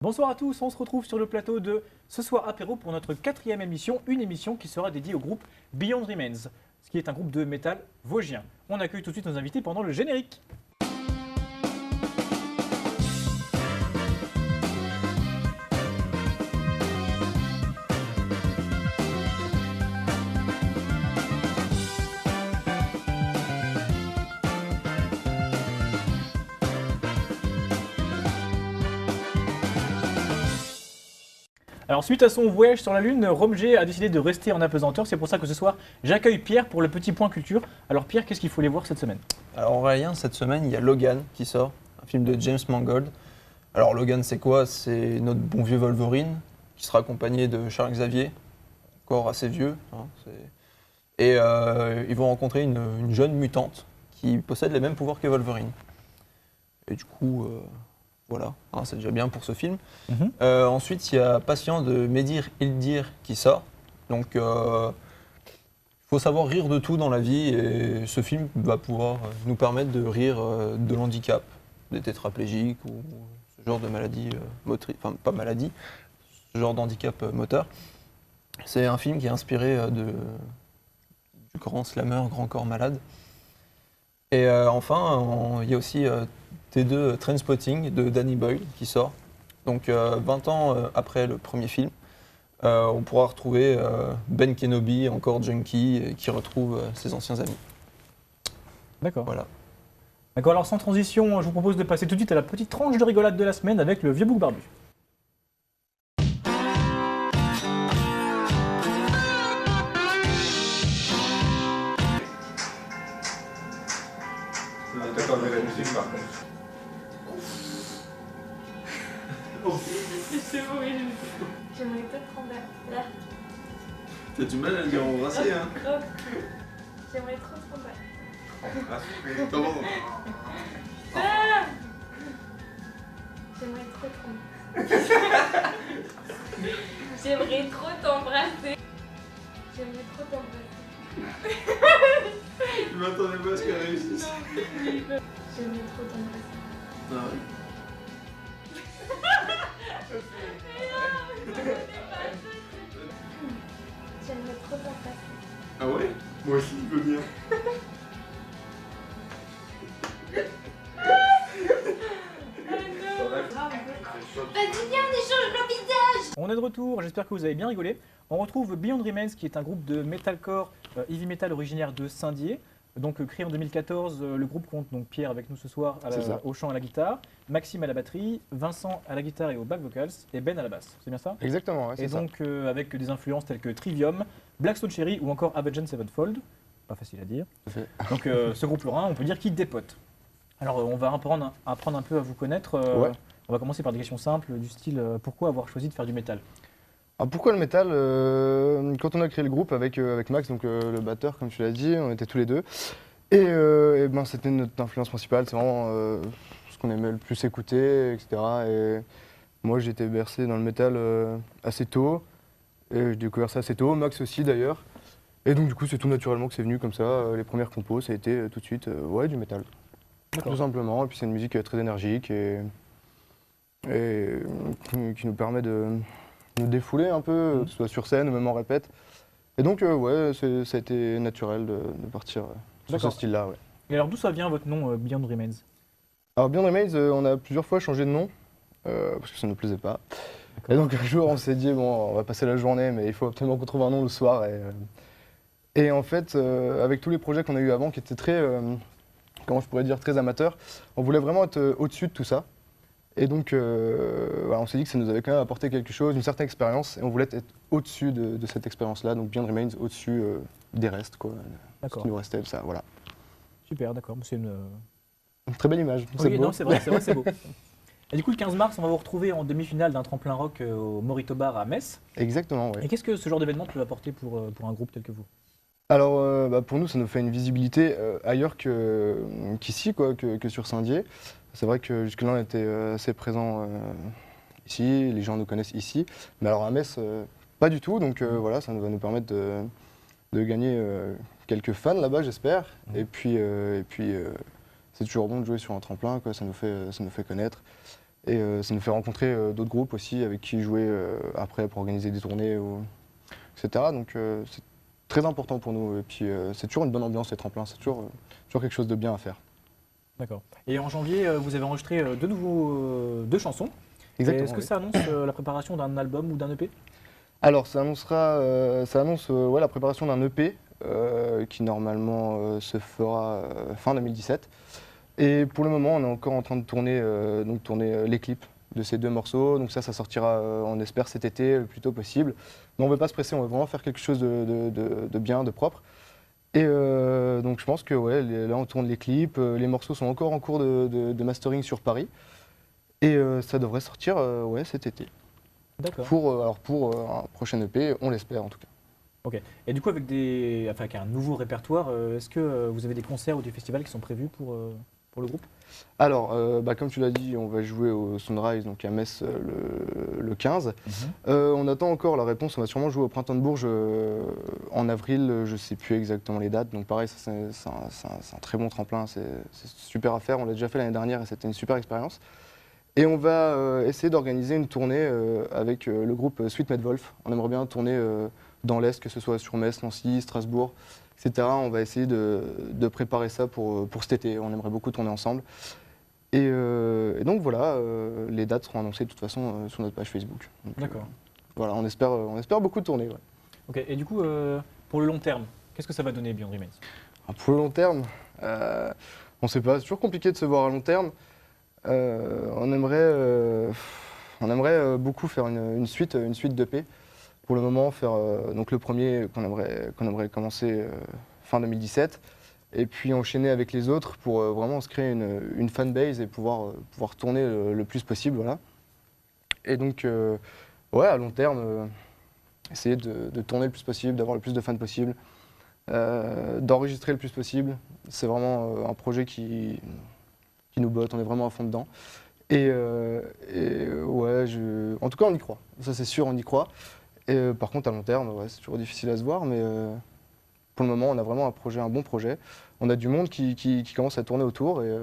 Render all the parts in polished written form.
Bonsoir à tous, on se retrouve sur le plateau de Ce Soir Apéro pour notre 4e émission, une émission qui sera dédiée au groupe Beyond Remains, ce qui est un groupe de métal vosgien. On accueille tout de suite nos invités pendant le générique. Alors suite à son voyage sur la Lune, Romg a décidé de rester en apesanteur. C'est pour ça que ce soir, j'accueille Pierre pour le petit point culture. Alors Pierre, qu'est-ce qu'il faut aller voir cette semaine? Alors Aurélien, cette semaine, il y a Logan qui sort, un film de James Mangold. Alors Logan, c'est quoi? C'est notre bon vieux Wolverine, qui sera accompagné de Charles Xavier, encore assez vieux. Et ils vont rencontrer une jeune mutante qui possède les mêmes pouvoirs que Wolverine. Et du coup, voilà, c'est déjà bien pour ce film. Ensuite, il y a Patient de Médir Ildir qui sort. Donc, il faut savoir rire de tout dans la vie et ce film va pouvoir nous permettre de rire de l'handicap, des tétraplégiques ou ce genre de maladie motrice, enfin pas maladie, ce genre d'handicap moteur. C'est un film qui est inspiré du grand slammer Grand Corps Malade. Et enfin, il y a aussi T2 Trainspotting de Danny Boyle qui sort. Donc 20 ans après le premier film, on pourra retrouver Ben Kenobi, encore junkie, qui retrouve ses anciens amis. D'accord. Voilà. D'accord, alors sans transition, je vous propose de passer tout de suite à la petite tranche de rigolade de la semaine avec le vieux bouc barbu. T'as pas vu la musique par contre. C'est horrible. J'aimerais peut-être prendre là. T'as du mal à le dire embrasser, hein? Grave. J'aimerais trop prendre là. Comment? Ah, j'aimerais trop prendre. J'aimerais trop t'embrasser. J'aimerais trop t'embrasser. Je m'attendais pas à ce qu'elle réussisse. J'aimerais trop t'embrasser. Ah ouais. J'aimerais trop t'embrasser. Ah ouais? Moi aussi, je veux bien. Vas-y, viens, on échange nos visages. On est de retour, j'espère que vous avez bien rigolé. On retrouve Beyond Remains qui est un groupe de metalcore, heavy metal originaire de Saint-Dié. Donc créé en 2014, le groupe compte donc Pierre avec nous ce soir au chant et à la guitare, Maxime à la batterie, Vincent à la guitare et au back vocals et Ben à la basse. C'est bien ça? Exactement, ouais, Et c'est ça. donc avec des influences telles que Trivium, Blackstone Cherry ou encore Avenged Sevenfold. Pas facile à dire. Donc ce groupe lorrain, on peut dire qu'il dépote. Alors on va apprendre un peu à vous connaître. Ouais. On va commencer par des questions simples du style pourquoi avoir choisi de faire du métal? Alors pourquoi le métal? Quand on a créé le groupe avec Max, donc le batteur, comme tu l'as dit, on était tous les deux. Et ben, c'était notre influence principale, c'est vraiment ce qu'on aimait le plus écouter, etc. Et moi j'ai été bercé dans le métal assez tôt, et j'ai découvert ça assez tôt, Max aussi d'ailleurs. Et donc du coup c'est tout naturellement que c'est venu comme ça, les premières compos ça a été tout de suite ouais, du métal. Tout simplement, et puis c'est une musique très énergique et qui nous permet de nous défouler un peu, que ce soit sur scène ou même en répète. Et donc ouais, ça a été naturel de partir sur ce style-là. Ouais. Et alors d'où ça vient votre nom Beyond Remains? Alors Beyond Remains, on a plusieurs fois changé de nom, parce que ça ne nous plaisait pas. Et donc un jour on s'est dit, bon, on va passer la journée, mais il faut absolument qu'on trouve un nom le soir. Et en fait, avec tous les projets qu'on a eu avant, qui étaient très, comment je pourrais dire, très amateurs, on voulait vraiment être au-dessus de tout ça. Et donc voilà, on s'est dit que ça nous avait quand même apporté quelque chose, une certaine expérience, et on voulait être au-dessus de cette expérience-là, donc Beyond Remains au-dessus des restes, quoi. Ce qui nous restait, ça, voilà. Super, d'accord. C'est une très belle image. Oui, non, c'est vrai, c'est beau. Et du coup, le 15 mars, on va vous retrouver en demi-finale d'un tremplin rock au Morito Bar à Metz. Exactement, oui. Et qu'est-ce que ce genre d'événement peut apporter pour un groupe tel que vous? Alors, pour nous, ça nous fait une visibilité ailleurs qu'ici, quoi, que sur Saint-Dié. C'est vrai que jusque-là, on était assez présents ici, les gens nous connaissent ici. Mais alors à Metz, pas du tout. Donc voilà, ça va nous permettre de gagner quelques fans là-bas, j'espère. Et puis c'est toujours bon de jouer sur un tremplin, quoi, ça nous fait connaître. Et ça nous fait rencontrer d'autres groupes aussi avec qui jouer après pour organiser des tournées, etc. Donc c'est très important pour nous. Et puis c'est toujours une bonne ambiance les tremplins, c'est toujours quelque chose de bien à faire. D'accord. Et en janvier, vous avez enregistré deux chansons. Exactement. Est-ce que ça annonce la préparation d'un album ou d'un EP? Alors ça annonce la préparation d'un EP qui normalement se fera fin 2017. Et pour le moment, on est encore en train de tourner les clips de ces deux morceaux. Donc ça sortira, on espère, cet été le plus tôt possible. Mais on ne veut pas se presser, on veut vraiment faire quelque chose de bien, de propre. Et donc je pense que là on tourne les clips, les morceaux sont encore en cours de mastering sur Paris. Et ça devrait sortir cet été. D'accord. Pour un prochain EP, on l'espère en tout cas. Ok. Et du coup, avec un nouveau répertoire, est-ce que vous avez des concerts ou des festivals qui sont prévus pour le groupe? Alors, comme tu l'as dit, on va jouer au Sunrise, donc à Metz le 15. On attend encore la réponse, on va sûrement jouer au Printemps de Bourges en avril, je ne sais plus exactement les dates. Donc pareil, c'est un très bon tremplin, c'est super à faire. On l'a déjà fait l'année dernière et c'était une super expérience. Et on va essayer d'organiser une tournée avec le groupe Sweet Mad Wolf. On aimerait bien tourner dans l'Est, que ce soit sur Metz, Nancy, Strasbourg, etc. On va essayer de préparer ça pour cet été. On aimerait beaucoup tourner ensemble. Et donc voilà, les dates seront annoncées de toute façon sur notre page Facebook. D'accord. Voilà, on espère beaucoup tourner. Ouais. Ok. Et du coup, pour le long terme, qu'est-ce que ça va donner Beyond Remains? Pour le long terme, on ne sait pas. C'est toujours compliqué de se voir à long terme. On aimerait beaucoup faire une suite d'EP. Pour le moment, faire donc le premier qu'on aimerait commencer fin 2017, et puis enchaîner avec les autres pour vraiment se créer une fanbase et pouvoir tourner le plus possible. Voilà. Et donc, à long terme, essayer de tourner le plus possible, d'avoir le plus de fans possible, d'enregistrer le plus possible. C'est vraiment un projet qui nous botte, on est vraiment à fond dedans. En tout cas, on y croit. Ça, c'est sûr, on y croit. Et par contre, à long terme, c'est toujours difficile à se voir, mais pour le moment, on a vraiment un bon projet. On a du monde qui commence à tourner autour et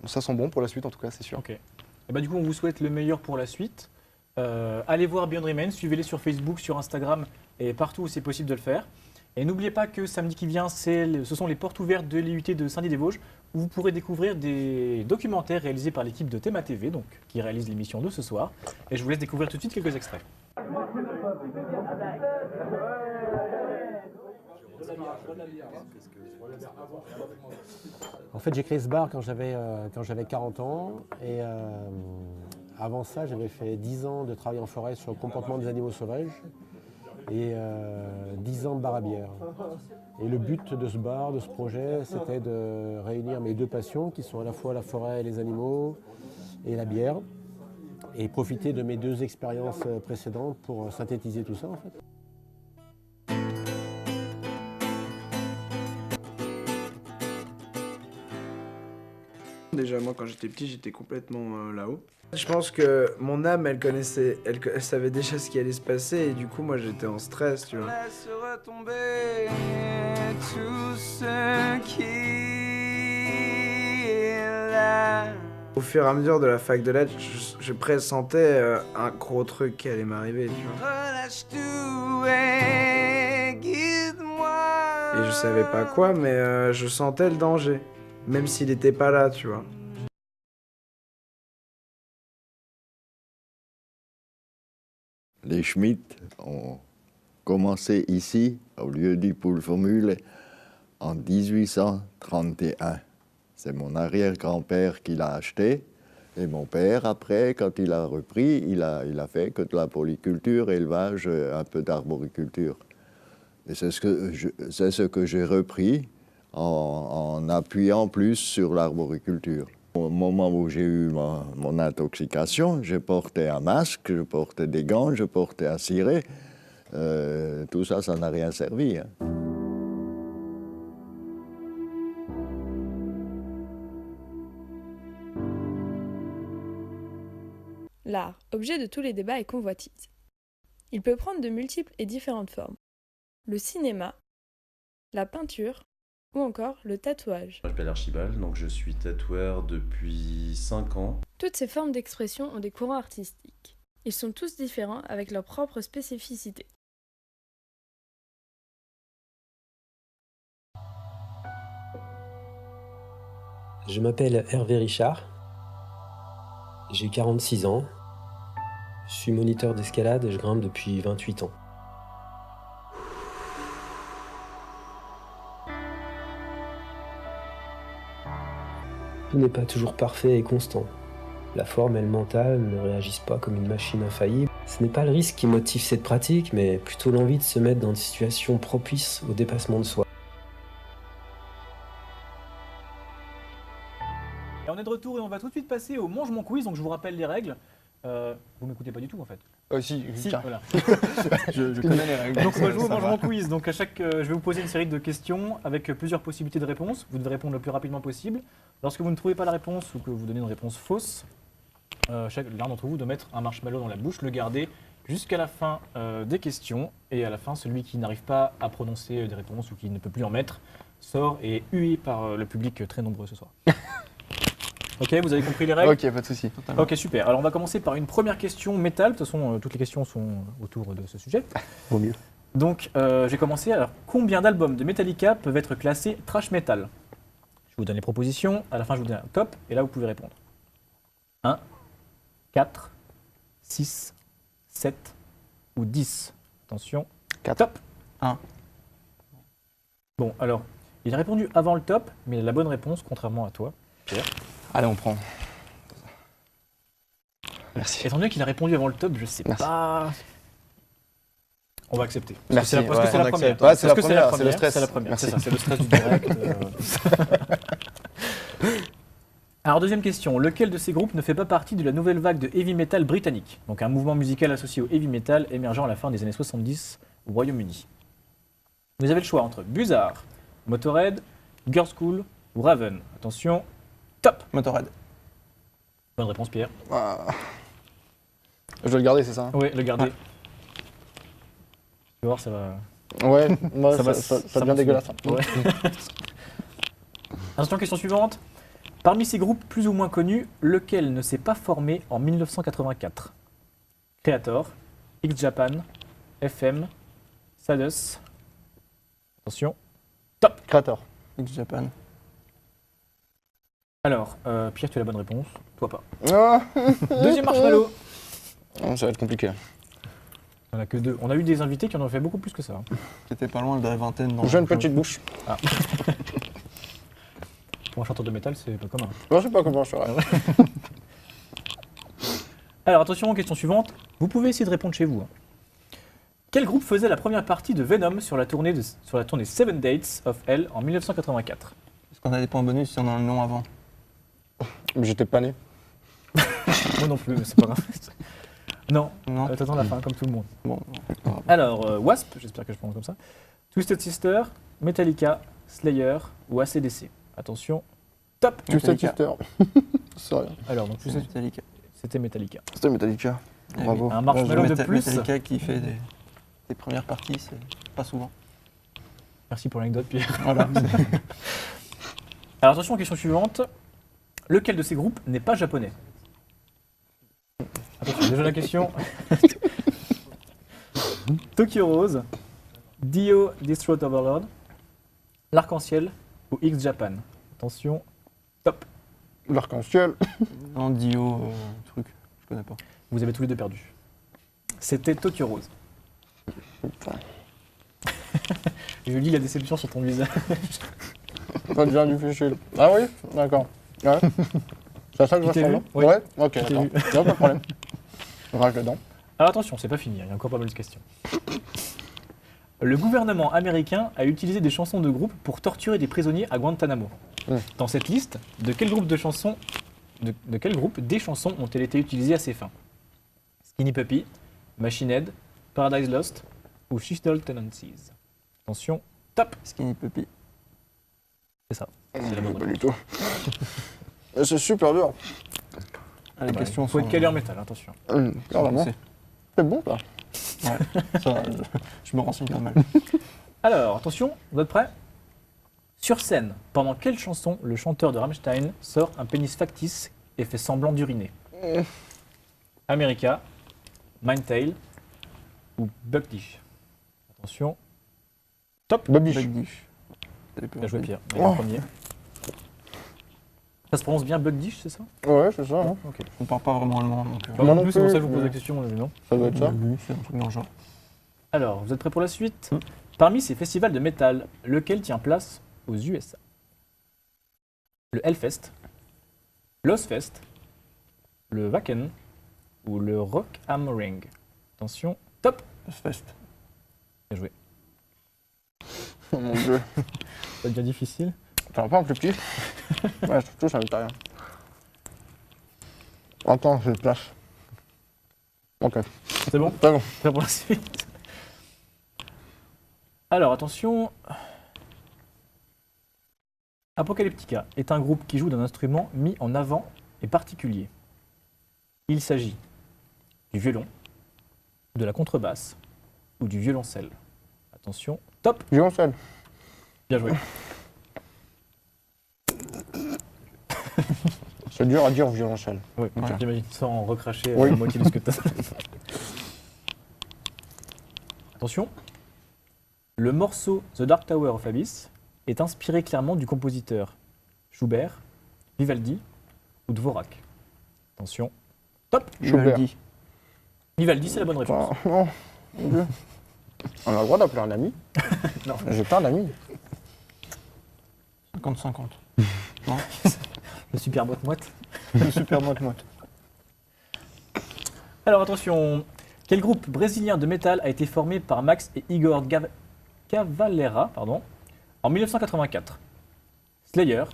ça sent bon pour la suite, en tout cas, c'est sûr. Ok. Et du coup, on vous souhaite le meilleur pour la suite. Allez voir Beyond Remains, suivez-les sur Facebook, sur Instagram et partout où c'est possible de le faire. Et n'oubliez pas que samedi qui vient, ce sont les portes ouvertes de l'IUT de Saint-Dié-des-Vosges, où vous pourrez découvrir des documentaires réalisés par l'équipe de Théma TV, donc, qui réalise l'émission de ce soir. Et je vous laisse découvrir tout de suite quelques extraits. En fait, j'ai créé ce bar quand j'avais 40 ans. Et avant ça, j'avais fait 10 ans de travail en forêt sur le comportement des animaux sauvages. Et 10 ans de bar à bière. Et le but de ce bar, de ce projet, c'était de réunir mes deux passions, qui sont à la fois la forêt et les animaux, et la bière, et profiter de mes deux expériences précédentes pour synthétiser tout ça, en fait. Déjà, moi, quand j'étais petit, j'étais complètement là-haut. Je pense que mon âme, elle savait déjà ce qui allait se passer et du coup, moi, j'étais en stress, tu vois. Laisse retomber tout ce qui est là. Au fur et à mesure de la fac de lettres, je pressentais un gros truc qui allait m'arriver, tu vois. Relâche tout et guide-moi. Et je savais pas quoi, mais je sentais le danger, même s'il était pas là, tu vois. Les Schmitt ont commencé ici, au lieu du Poule Formule, en 1831. C'est mon arrière-grand-père qui l'a acheté. Et mon père, après, quand il a repris, il a fait que de la polyculture, élevage, un peu d'arboriculture. Et c'est ce que j'ai repris en appuyant plus sur l'arboriculture. Au moment où j'ai eu mon intoxication, je portais un masque, je portais des gants, je portais un ciré. Tout ça, ça n'a rien servi. Hein. L'art, objet de tous les débats et convoitises. Il peut prendre de multiples et différentes formes. Le cinéma, la peinture ou encore le tatouage. Je m'appelle Archibald, donc je suis tatoueur depuis 5 ans. Toutes ces formes d'expression ont des courants artistiques. Ils sont tous différents avec leur propre spécificité. Je m'appelle Hervé Richard, j'ai 46 ans, je suis moniteur d'escalade et je grimpe depuis 28 ans. Tout n'est pas toujours parfait et constant. La forme et le mental ne réagissent pas comme une machine infaillible. Ce n'est pas le risque qui motive cette pratique, mais plutôt l'envie de se mettre dans des situations propices au dépassement de soi. Et on est de retour et on va tout de suite passer au Mange mon quiz. Donc je vous rappelle les règles. Vous m'écoutez pas du tout en fait. Si, voilà. Je connais les règles. Donc on va jouer au Mange mon quiz. Donc je vais vous poser une série de questions avec plusieurs possibilités de réponses. Vous devez répondre le plus rapidement possible. Lorsque vous ne trouvez pas la réponse ou que vous donnez une réponse fausse, l'un d'entre vous doit mettre un marshmallow dans la bouche, le garder jusqu'à la fin des questions. Et à la fin, celui qui n'arrive pas à prononcer des réponses ou qui ne peut plus en mettre sort et est hué par le public très nombreux ce soir. Ok, vous avez compris les règles? Ok, pas de souci. Ok, super. Alors on va commencer par une première question métal. De toute façon, toutes les questions sont autour de ce sujet. Vaut mieux. Donc, j'ai commencé. Alors, combien d'albums de Metallica peuvent être classés thrash metal? Je vous donne les propositions. À la fin, je vous donne un top. Et là, vous pouvez répondre. 1, 4, 6, 7 ou 10. Attention. 4. Top. 1. Bon, alors, il a répondu avant le top, mais il a la bonne réponse, contrairement à toi, Pierre. Allez, on prend. Merci. Étant donné qu'il a répondu avant le top, je sais pas. On va accepter. Merci. Parce que c'est la première. Ouais, c'est la Parce que première, c'est le stress. C'est la première. Merci. C'est ça, c'est le stress du direct. Alors, deuxième question. Lequel de ces groupes ne fait pas partie de la nouvelle vague de heavy metal britannique? Donc un mouvement musical associé au heavy metal émergent à la fin des années 70 au Royaume-Uni. Vous avez le choix entre Buzzard, Motorhead, Girlschool ou Raven. Attention, top. Motorhead. Bonne réponse, Pierre. Je dois le garder, c'est ça? Oui, le garder. Tu vas voir, ça va... Ouais, moi, Ça ça va devient dégueulasse. Ouais. Attention, question suivante. Parmi ces groupes plus ou moins connus, lequel ne s'est pas formé en 1984? Creator, X-Japan, FM, Sadus. Attention, top. Creator. X-Japan. Alors, Pierre, tu as la bonne réponse. Toi pas. Ah. Deuxième marshmallow. Ça va être compliqué. On a que deux. On a eu des invités qui en ont fait beaucoup plus que ça. C'était pas loin de la vingtaine. Dans J'ai une petite bouche. Ah. Pour un chanteur de métal, c'est pas commun. Non, je sais pas comment je ferais. Alors attention, question suivante. Vous pouvez essayer de répondre chez vous. Quel groupe faisait la première partie de Venom sur la tournée Seven Dates of Hell en 1984? Est-ce qu'on a des points bonus si on a le nom avant? Mais j'étais pas né. Moi non plus, mais c'est pas grave. Non, Non. t'attends la fin, comme tout le monde. Bon. Alors, Wasp, j'espère que je prononce comme ça. Twisted Sister, Metallica, Slayer ou AC/DC. Attention, top. Twisted Sister. C'est rien. Alors, donc Metallica. c'était Metallica. C'était Metallica. Eh Bravo. oui. Un marshmallow de plus. Metallica qui fait des premières parties, c'est pas souvent. Merci pour l'anecdote, Pierre. Voilà. Alors attention, question suivante. Lequel de ces groupes n'est pas japonais? Attention, déjà la question. Tokyo Rose, Dio Destroy Overlord, L'Arc-en-Ciel ou X-Japan. Attention, top. L'Arc-en-Ciel. Non, Dio, truc, je connais pas. Vous avez tous les deux perdu. C'était Tokyo Rose. Je lis la déception sur ton visage. Pas déjà du fichier. Ah oui? D'accord. Ouais. C'est ça que je Tu t'es ressemble? vu? Oui. Ouais? Ok, Tu t'es d'accord. vu. Non, pas de problème. Rage dedans. Alors attention, c'est pas fini, il y a encore pas mal de questions. Le gouvernement américain a utilisé des chansons de groupe pour torturer des prisonniers à Guantanamo. Dans cette liste, de quel groupe de chansons, de quel groupe des chansons ont-elles été utilisées à ces fins? Skinny Puppy, Machine Head, Paradise Lost ou Suicidal Tendencies? Attention, top. Skinny Puppy. C'est ça. C'est la bonne Pas réponse. du tout. C'est super dur. Les questions Faut sont... être calé en métal, attention. Vraiment. C'est bon, ça. Ouais, ça, je me renseigne pas mal. Alors, attention, vous êtes prêts? Sur scène, pendant quelle chanson le chanteur de Rammstein sort un pénis factice et fait semblant d'uriner? America, Mindtail ou Bugdish? Attention. Top. Bugdish. Bien joué Pierre, le premier. Ça se prononce bien Bugdish, c'est ça? Ouais, c'est ça. Hein. Ok. On parle pas vraiment allemand, donc... Moi non plus, c'est pour ça que je plus, vous pose la mais- question, non? Ça doit être ça. C'est un truc dans le genre. Alors, vous êtes prêts pour la suite? Parmi ces festivals de métal, lequel tient place aux USA? Le Hellfest, l'Ozfest, le Wacken ou le Rock am Ring? Attention, top. Fest. Bien joué. Oh mon dieu. Ça devient difficile. T'en as pas un plus petit? Ouais, surtout, ça me dit rien. Attends, j'ai une place. Ok. C'est bon? C'est bon. Prêt pour la suite? Alors, attention. Apocalyptica est un groupe qui joue d'un instrument mis en avant et particulier. Il s'agit du violon, de la contrebasse ou du violoncelle. Attention, top. Violoncelle. Bien joué. C'est dur à dire violoncelle. Oui, Ok. j'imagine sans recracher Oui. la moitié de ce que tu as. Attention. Le morceau The Dark Tower of Abyss est inspiré clairement du compositeur Schubert, Vivaldi ou Dvorak. Attention. Top. Schubert. Vivaldi, c'est la bonne réponse. Ah, non, mon dieu. On a le droit d'appeler un ami? Non. J'ai pas d'amis. 50-50. Le super moite-moite. Le super moite-moite. Alors attention. Quel groupe brésilien de métal a été formé par Max et Igor Cavalera en 1984? Slayer,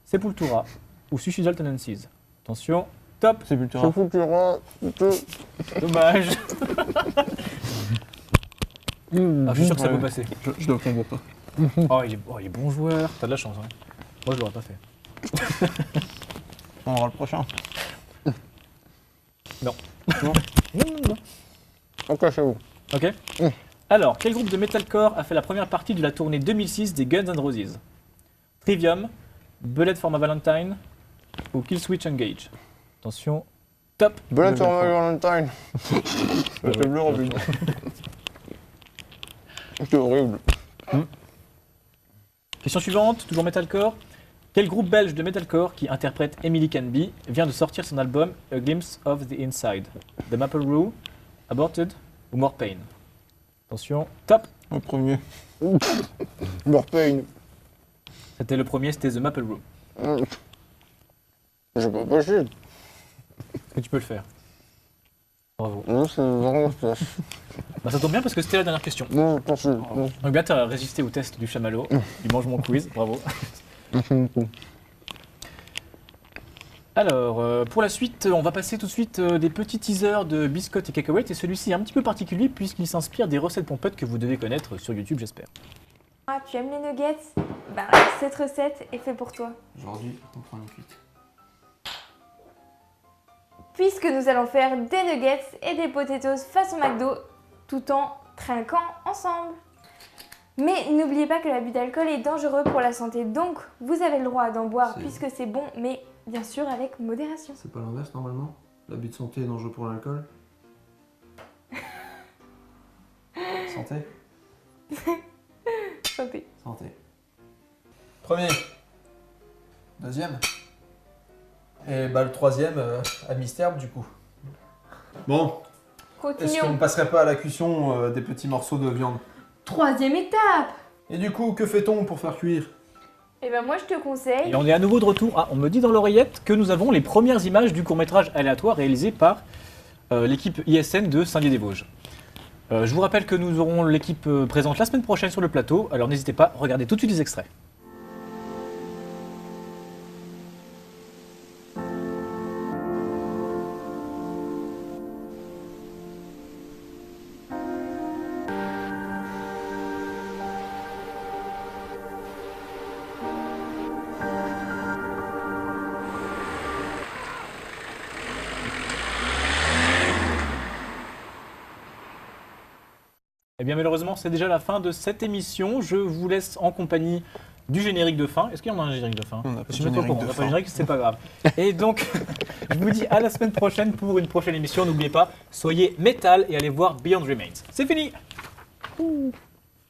Sepultura ou Suicidal Tendencies? Attention, top. Sepultura. Sepultura. Dommage. Ah, je suis sûr que ça peut passer. Je le comprends pas. Oh, il est bon joueur. T'as de la chance. Hein. Moi, je l'aurais pas fait. On aura le prochain. Non. Non. Non. Ok, c'est vous. Ok. Alors, quel groupe de metalcore a fait la première partie de la tournée 2006 des Guns N' Roses? Trivium, Bullet for My Valentine ou Killswitch Engage? Attention, top. Bullet for My Valentine. Ouais, C'est bleu horrible. C'est horrible. Question suivante, toujours metalcore. Quel groupe belge de metalcore qui interprète Emily Canby vient de sortir son album A Glimpse of the Inside? The Maple Roux, Aborted ou More Pain? Attention, top. Le premier. Morpain. C'était le premier, c'était The Maple Roux. C'est pas possible. Est-ce que tu peux le faire? Bravo. Non, c'est vraiment ça. Bah, ça tombe bien parce que c'était la dernière question. Non, pas sûr. Non. Donc bien, tu as résisté au test du chamallow, du mange mon quiz, bravo. Merci beaucoup. Alors, pour la suite, on va passer tout de suite des petits teasers de biscottes et cacahuètes. Et celui-ci est un petit peu particulier puisqu'il s'inspire des recettes pompettes que vous devez connaître sur YouTube, j'espère. Ah, tu aimes les nuggets? Bah, cette recette est faite pour toi. Aujourd'hui, on prend une cuite. Puisque nous allons faire des nuggets et des potatoes façon McDo, tout en trinquant ensemble. Mais n'oubliez pas que l'abus d'alcool est dangereux pour la santé, donc vous avez le droit d'en boire puisque c'est bon, mais bien sûr avec modération. C'est pas l'inverse normalement? L'abus de santé est dangereux pour l'alcool? Santé? Santé. Santé. Premier. Deuxième. Et bah le troisième à mystère du coup. Bon, est-ce qu'on ne Continuons. passerait pas à la cuisson des petits morceaux de viande? Troisième étape. Et du coup, que fait-on pour faire cuire? Et ben moi je te conseille. Et on est à nouveau de retour. Ah, on me dit dans l'oreillette que nous avons les premières images du court-métrage aléatoire réalisé par l'équipe ISN de Saint-Dié-des-Vosges. Je vous rappelle que nous aurons l'équipe présente la semaine prochaine sur le plateau, alors n'hésitez pas, regardez tout de suite les extraits. Eh bien malheureusement c'est déjà la fin de cette émission. Je vous laisse en compagnie du générique de fin. Est-ce qu'il y en a un générique de fin? On n'a pas Je de suis même pas au générique courant, de on n'a pas fin. de générique, c'est pas grave. Et donc, je vous dis à la semaine prochaine pour une prochaine émission. N'oubliez pas, soyez métal et allez voir Beyond Remains. C'est fini.